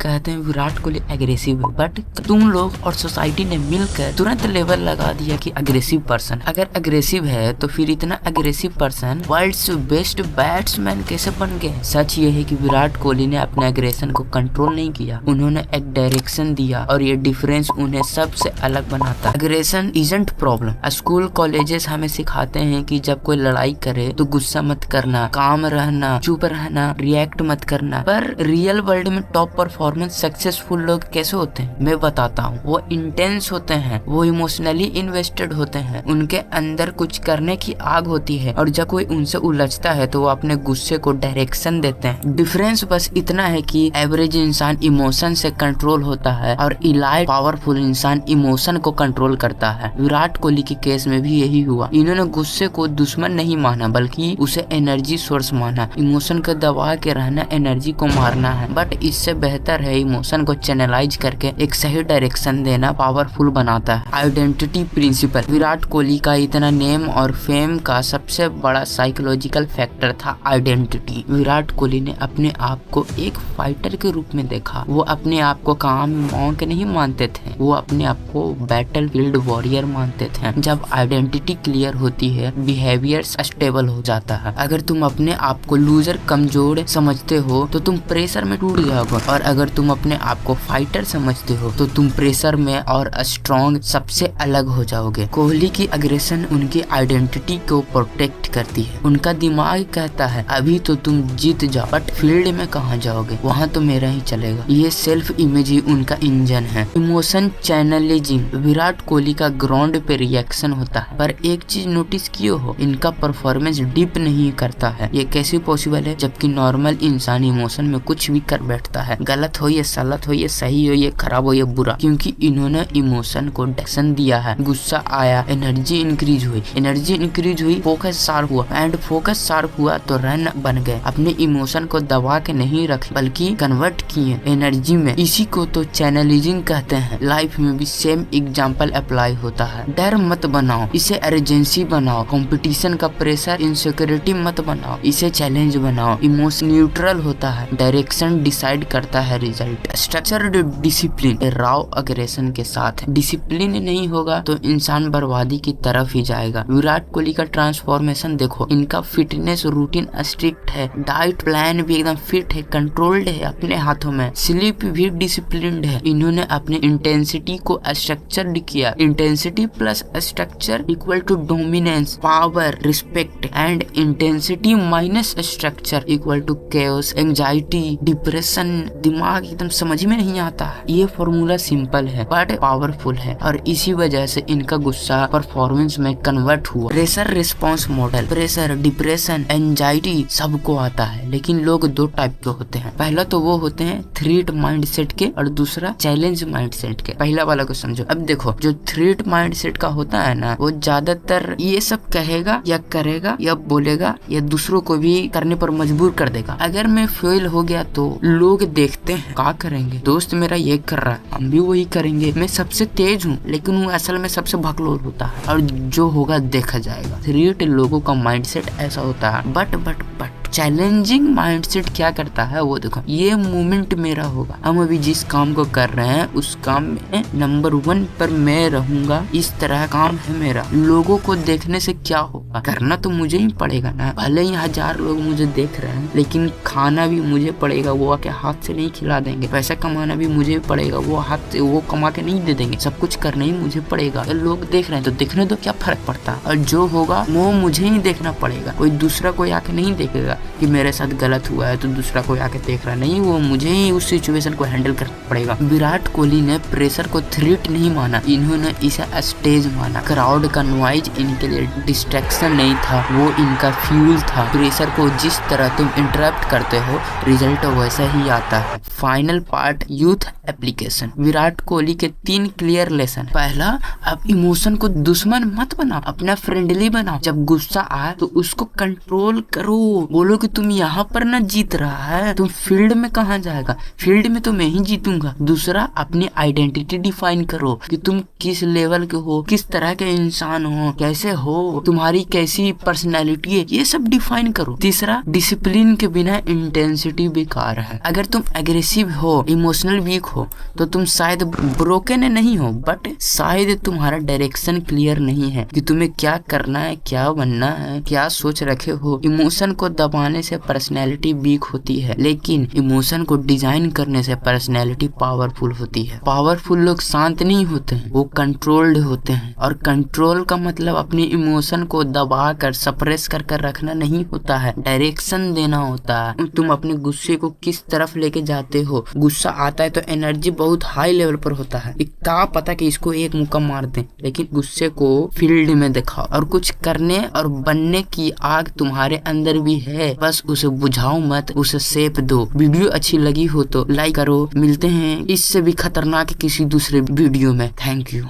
कहते हैं विराट कोहली एग्रेसिव है, बट तुम लोग और सोसाइटी ने मिलकर तुरंत लेवल लगा दिया कि अग्रेसिव पर्सन। अगर अग्रेसिव है तो फिर इतना aggressive person world's best batsman कैसे बन गए? सच ये है कि विराट कोहली ने अपने एग्रेशन को कंट्रोल नहीं किया, उन्होंने एक डायरेक्शन दिया और ये डिफरेंस उन्हें सबसे अलग बनाता है। Aggression isn't problem. School colleges हमें सिखाते हैं कि जब कोई लड़ाई करे तो गुस्सा मत करना, काम रहना, चुप रहना, रिएक्ट मत करना। पर रियल वर्ल्ड में टॉप परफॉर्मेंस सक्सेसफुल लोग कैसे होते हैं मैं बताता हूँ। वो इंटेंस होते हैं, वो इमोशनली इन्वेस्टेड होते हैं, उनके अंदर कुछ करने की आग होती है और जब कोई उनसे उलझता है तो वो अपने गुस्से को डायरेक्शन देते हैं। डिफरेंस बस इतना है कि एवरेज इंसान इमोशन से कंट्रोल होता है और इलाइट पावरफुल इंसान इमोशन को कंट्रोल करता है। विराट कोहली के केस में भी यही हुआ। इन्होंने गुस्से को दुश्मन नहीं माना बल्कि उसे एनर्जी सोर्स माना। इमोशन को दबा के रहना एनर्जी को मारना है, बट इससे बेहतर है इमोशन को चैनलाइज करके एक सही डायरेक्शन देना पावरफुल बनाता है। Identity principal. विराट कोहली का इतना नेम और फेम का सबसे बड़ा साइकोलॉजिकल फैक्टर था आइडेंटिटी। विराट कोहली ने अपने आप को एक फाइटर के रूप में देखा। वो अपने आप को काम मौके नहीं मानते थे, वो अपने आप को बैटल फील्ड वॉरियर मानते थे। जब आइडेंटिटी क्लियर होती है बिहेवियर स्टेबल हो जाता है। अगर तुम अपने आप को लूजर कमजोर समझते हो तो तुम प्रेशर में टूट जाओगे, और अगर तुम अपने आप को फाइटर समझते हो तो तुम प्रेशर में और स्ट्रॉन्ग सबसे अलग हो जाओगे। कोहली की अग्रेशन उनकी आइडेंटिटी को प्रोटेक्ट करती है। उनका दिमाग कहता है अभी तो तुम जीत जाओ, बट फील्ड में कहाँ जाओगे, वहाँ तो मेरा ही चलेगा। ये सेल्फ इमेज ही उनका इंजन है। इमोशन चैनलिजिंग। विराट कोहली का ग्राउंड पे रिएक्शन होता है, पर एक चीज नोटिस किए हो, इनका परफॉर्मेंस डीप नहीं करता है। ये कैसे पॉसिबल है जबकि नॉर्मल इंसान इमोशन में कुछ भी कर बैठता है, गलत हो ये सलत हो ये सही हो ये खराब हो ये बुरा, क्योंकि इन्होंने इमोशन को डायरेक्शन दिया है। गुस्सा आया, एनर्जी इंक्रीज हुई, एनर्जी इंक्रीज हुई, फोकस शार्प हुआ, एंड फोकस शार्प हुआ तो रन बन गए। अपने इमोशन को दबा के नहीं रखे बल्कि कन्वर्ट किए एनर्जी में। इसी को तो चैनलिजिंग कहते हैं। लाइफ में भी सेम एग्जाम्पल अप्लाई होता है। डर मत बनाओ, इसे अर्जेंसी बनाओ। कंपटीशन का प्रेशर इनसिक्योरिटी मत बनाओ, इसे चैलेंज बनाओ। इमोशन न्यूट्रल होता है, डायरेक्शन डिसाइड करता है result. Structured discipline. Rao aggression के साथ डिसिप्लिन नहीं होगा तो इंसान बर्बादी की तरफ ही जाएगा। विराट कोहली का ट्रांसफॉर्मेशन देखो, इनका फिटनेस रूटीन स्ट्रिक्ट है, डाइट प्लान भी एकदम फिट है, कंट्रोल्ड है अपने हाथों में, स्लीप भी डिसिप्लिन्ड है। इन्होंने अपने इंटेंसिटी को स्ट्रक्चर्ड किया। Intensity plus structure equal to dominance, power, respect, and intensity minus structure equal to chaos, anxiety, depression. दिमाग एकदम समझ में नहीं आता है। ये फॉर्मूला सिंपल है बट पावरफुल है, और इसी वजह से इनका गुस्सा परफॉर्मेंस में कन्वर्ट हुआ। Pressure response model. Pressure, depression, anxiety सबको आता है, लेकिन लोग दो टाइप के होते हैं। पहला तो वो होते हैं थ्रेट माइंडसेट के, और दूसरा चैलेंज माइंडसेट के। पहला वाला को समझो। अब देखो, जो थ्रेट माइंडसेट का होता है ना, वो ज्यादातर ये सब कहेगा या करेगा या बोलेगा या दूसरों को भी करने पर मजबूर कर देगा। अगर मैं फेल हो गया तो लोग देखते हैं क्या करेंगे, दोस्त मेरा ये कर रहा है हम भी वही करेंगे। मैं सबसे तेज हूँ लेकिन वो असल में सबसे भगलोल होता है, और जो होगा देखा जाएगा। थ्रेट लोगों का माइंडसेट ऐसा होता है। बट चैलेंजिंग माइंडसेट क्या करता है वो देखो, ये मूवमेंट मेरा होगा। हम अभी जिस काम को कर रहे हैं उस काम में नंबर 1 पर मैं रहूंगा, इस तरह काम है मेरा। लोगों को देखने से क्या होगा, करना तो मुझे ही पड़ेगा ना। भले ही 1000 लोग मुझे देख रहे हैं लेकिन खाना भी मुझे पड़ेगा, वो आके हाथ से नहीं खिला देंगे। पैसा कमाना भी मुझे पड़ेगा, वो हाथ से वो कमा के नहीं दे देंगे। सब कुछ करना ही मुझे पड़ेगा। लोग देख रहे हैं तो देखने दो, क्या फर्क पड़ता है। और जो होगा वो मुझे ही देखना पड़ेगा। कोई दूसरा कोई आके नहीं देखेगा कि मेरे साथ गलत हुआ है तो दूसरा कोई आके देख रहा नहीं, वो मुझे ही उस सिचुएशन को हैंडल करना पड़ेगा। विराट कोहली ने प्रेशर को थ्रेट नहीं माना, इन्होंने इसे स्टेज माना। क्राउड का नॉइज इनके लिए डिस्ट्रैक्शन नहीं था, वो इनका फ्यूल था। प्रेशर को जिस तरह तुम इंटरप्ट करते हो रिजल्ट वैसा ही आता है। Final part, youth application. Virat Kohli के 3 क्लियर लेसन। पहला, अब इमोशन को दुश्मन मत बनाओ, अपना फ्रेंडली बनाओ। जब गुस्सा आए तो उसको कंट्रोल करो, बोलो बोलो कि तुम यहाँ पर ना जीत रहा है, तुम फील्ड में कहाँ जाएगा, फील्ड में तो मैं ही जीतूंगा। दूसरा, अपनी आइडेंटिटी डिफाइन करो कि तुम किस लेवल के हो, किस तरह के इंसान हो, कैसे हो, तुम्हारी कैसी पर्सनैलिटी है, ये सब डिफाइन करो। तीसरा, डिसिप्लिन के बिना इंटेंसिटी बेकार है। अगर तुम एग्रेसिव हो, इमोशनल वीक हो, तो तुम शायद ब्रोकन नहीं हो, बट शायद तुम्हारा डायरेक्शन क्लियर नहीं है कि तुम्हें क्या करना है, क्या बनना है, क्या सोच रखे हो। इमोशन को दबाने से पर्सनैलिटी वीक होती है, लेकिन इमोशन को डिजाइन करने से पर्सनैलिटी पावरफुल होती है। पावरफुल लोग शांत नहीं होते हैं, वो कंट्रोल्ड होते हैं। और कंट्रोल का मतलब अपनी इमोशन को दबा कर सप्रेस कर रखना नहीं होता है, डायरेक्शन देना होता है। तुम अपने गुस्से को किस तरफ लेके जाते हो। गुस्सा आता है तो एनर्जी बहुत हाई लेवल पर होता है, क्या पता कि इसको एक मुक्का मार दें, लेकिन गुस्से को फील्ड में दिखाओ और कुछ करने और बनने की आग तुम्हारे अंदर भी है, बस उसे बुझाओ मत, उसे शेप दो। वीडियो अच्छी लगी हो तो लाइक करो। मिलते हैं इससे भी खतरनाक किसी दूसरे वीडियो में। Thank you.